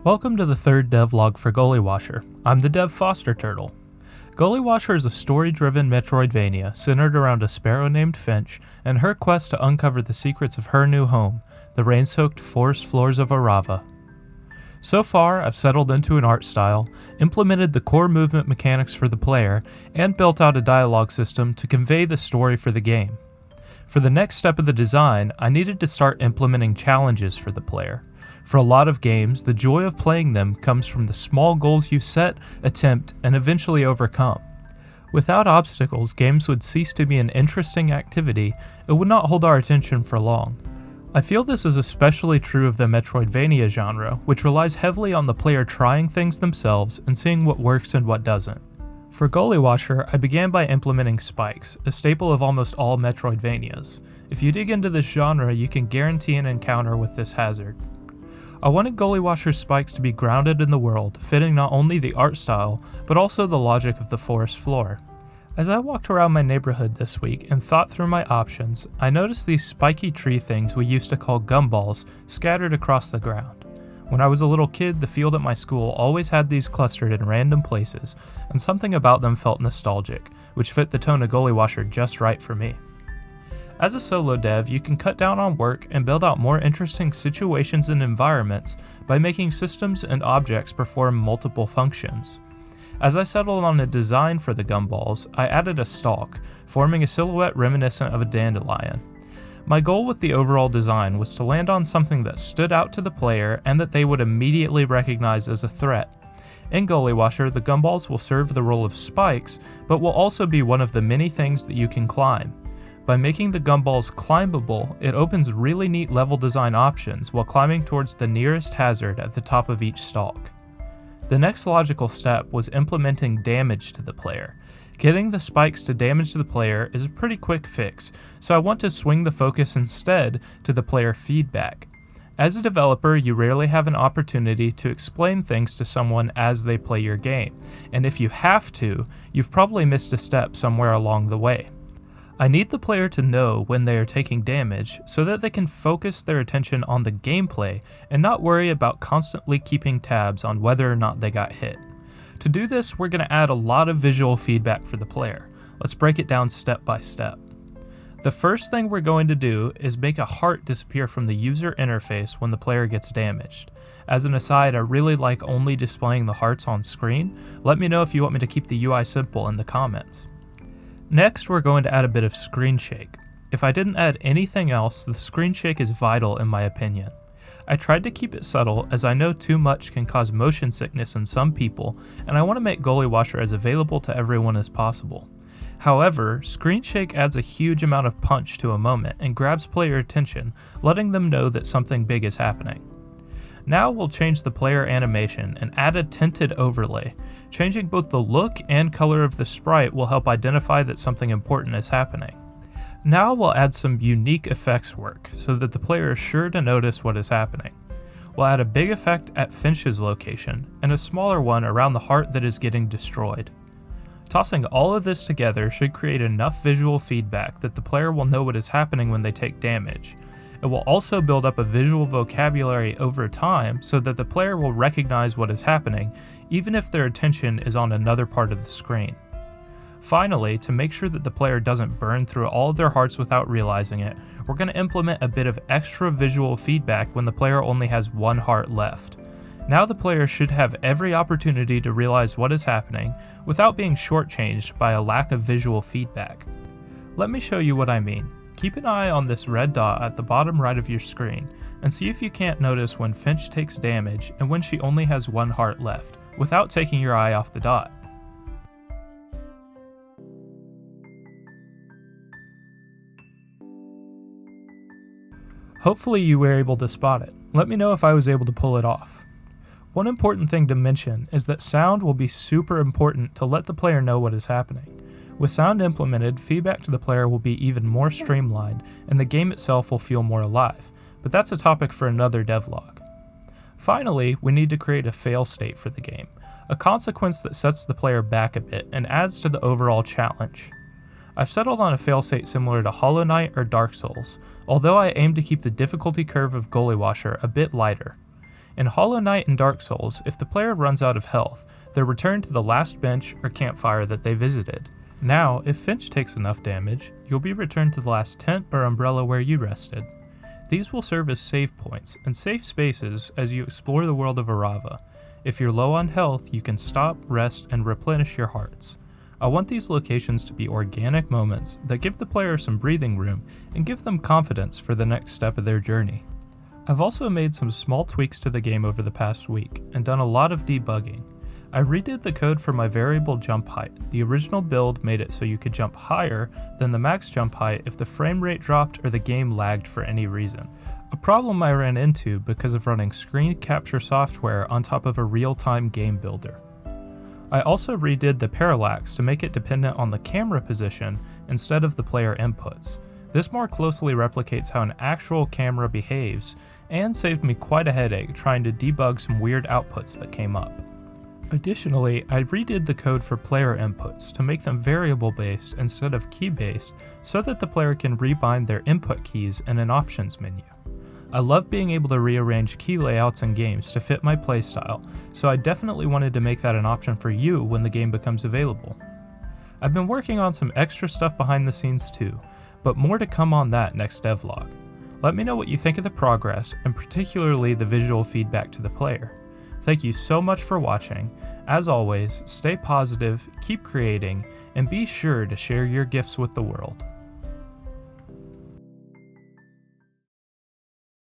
Welcome to the third devlog for Gullywasher. I'm the dev Foster Turtle. Gullywasher is a story-driven Metroidvania centered around a sparrow named Finch and her quest to uncover the secrets of her new home, the rain-soaked forest floors of Arava. So far, I've settled into an art style, implemented the core movement mechanics for the player, and built out a dialogue system to convey the story for the game. For the next step of the design, I needed to start implementing challenges for the player. For a lot of games, the joy of playing them comes from the small goals you set, attempt, and eventually overcome. Without obstacles, games would cease to be an interesting activity and would not hold our attention for long. I feel this is especially true of the Metroidvania genre, which relies heavily on the player trying things themselves and seeing what works and what doesn't. For Gullywasher, I began by implementing spikes, a staple of almost all Metroidvanias. If you dig into this genre, you can guarantee an encounter with this hazard. I wanted Gullywasher's spikes to be grounded in the world, fitting not only the art style, but also the logic of the forest floor. As I walked around my neighborhood this week and thought through my options, I noticed these spiky tree things we used to call gumballs scattered across the ground. When I was a little kid, the field at my school always had these clustered in random places, and something about them felt nostalgic, which fit the tone of Gullywasher just right for me. As a solo dev, you can cut down on work and build out more interesting situations and environments by making systems and objects perform multiple functions. As I settled on a design for the gumballs, I added a stalk, forming a silhouette reminiscent of a dandelion. My goal with the overall design was to land on something that stood out to the player and that they would immediately recognize as a threat. In Gullywasher, the gumballs will serve the role of spikes, but will also be one of the many things that you can climb. By making the gumballs climbable, it opens really neat level design options while climbing towards the nearest hazard at the top of each stalk. The next logical step was implementing damage to the player. Getting the spikes to damage the player is a pretty quick fix, so I want to swing the focus instead to the player feedback. As a developer, you rarely have an opportunity to explain things to someone as they play your game, and if you have to, you've probably missed a step somewhere along the way. I need the player to know when they are taking damage so that they can focus their attention on the gameplay and not worry about constantly keeping tabs on whether or not they got hit. To do this, we're going to add a lot of visual feedback for the player. Let's break it down step by step. The first thing we're going to do is make a heart disappear from the user interface when the player gets damaged. As an aside, I really like only displaying the hearts on screen. Let me know if you want me to keep the UI simple in the comments. Next, we're going to add a bit of screen shake. If I didn't add anything else, the screen shake is vital in my opinion. I tried to keep it subtle as I know too much can cause motion sickness in some people, and I want to make Gullywasher as available to everyone as possible. However, screen shake adds a huge amount of punch to a moment and grabs player attention, letting them know that something big is happening. Now we'll change the player animation and add a tinted overlay. Changing both the look and color of the sprite will help identify that something important is happening. Now we'll add some unique effects work so that the player is sure to notice what is happening. We'll add a big effect at Finch's location and a smaller one around the heart that is getting destroyed. Tossing all of this together should create enough visual feedback that the player will know what is happening when they take damage. It will also build up a visual vocabulary over time so that the player will recognize what is happening, even if their attention is on another part of the screen. Finally, to make sure that the player doesn't burn through all of their hearts without realizing it, we're going to implement a bit of extra visual feedback when the player only has one heart left. Now the player should have every opportunity to realize what is happening without being shortchanged by a lack of visual feedback. Let me show you what I mean. Keep an eye on this red dot at the bottom right of your screen, and see if you can't notice when Finch takes damage and when she only has one heart left, without taking your eye off the dot. Hopefully you were able to spot it. Let me know if I was able to pull it off. One important thing to mention is that sound will be super important to let the player know what is happening. With sound implemented, feedback to the player will be even more streamlined, and the game itself will feel more alive, but that's a topic for another devlog. Finally, we need to create a fail state for the game, a consequence that sets the player back a bit and adds to the overall challenge. I've settled on a failsafe similar to Hollow Knight or Dark Souls, although I aim to keep the difficulty curve of Gullywasher a bit lighter. In Hollow Knight and Dark Souls, if the player runs out of health, they're returned to the last bench or campfire that they visited. Now, if Finch takes enough damage, you'll be returned to the last tent or umbrella where you rested. These will serve as save points and safe spaces as you explore the world of Arava. If you're low on health, you can stop, rest, and replenish your hearts. I want these locations to be organic moments that give the player some breathing room and give them confidence for the next step of their journey. I've also made some small tweaks to the game over the past week and done a lot of debugging. I redid the code for my variable jump height. The original build made it so you could jump higher than the max jump height if the frame rate dropped or the game lagged for any reason. A problem I ran into because of running screen capture software on top of a real-time game builder. I also redid the parallax to make it dependent on the camera position instead of the player inputs. This more closely replicates how an actual camera behaves and saved me quite a headache trying to debug some weird outputs that came up. Additionally, I redid the code for player inputs to make them variable-based instead of key-based so that the player can rebind their input keys in an options menu. I love being able to rearrange key layouts in games to fit my playstyle, so I definitely wanted to make that an option for you when the game becomes available. I've been working on some extra stuff behind the scenes too, but more to come on that next devlog. Let me know what you think of the progress, and particularly the visual feedback to the player. Thank you so much for watching. As always, stay positive, keep creating, and be sure to share your gifts with the world.